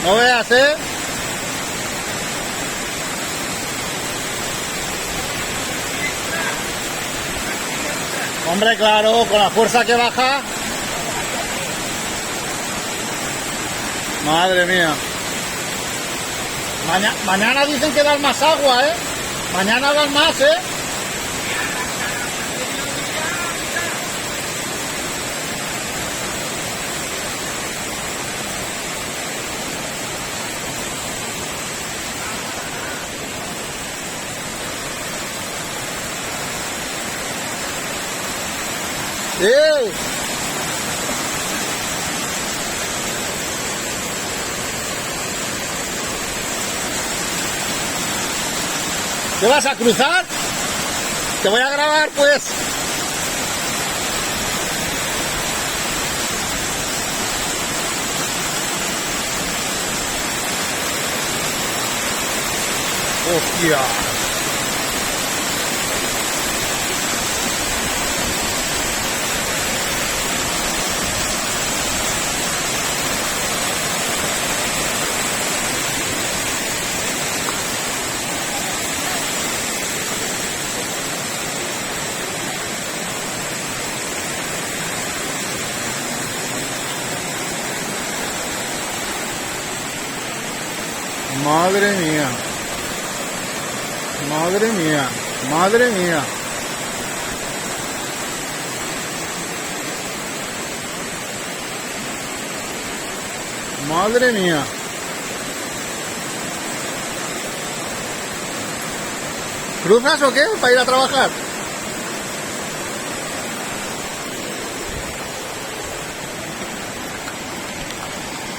No veas, ¿eh? Hombre, claro, con la fuerza que baja. Madre mía. Mañana dicen que dan más agua, ¿eh? Mañana dan más, ¿eh? ¡Sí! ¿Te vas a cruzar? Te voy a grabar, pues. ¡Hostia! Madre mía. Madre mía. Madre mía. Madre mía. ¿Cruzas o qué? ¿Para ir a trabajar?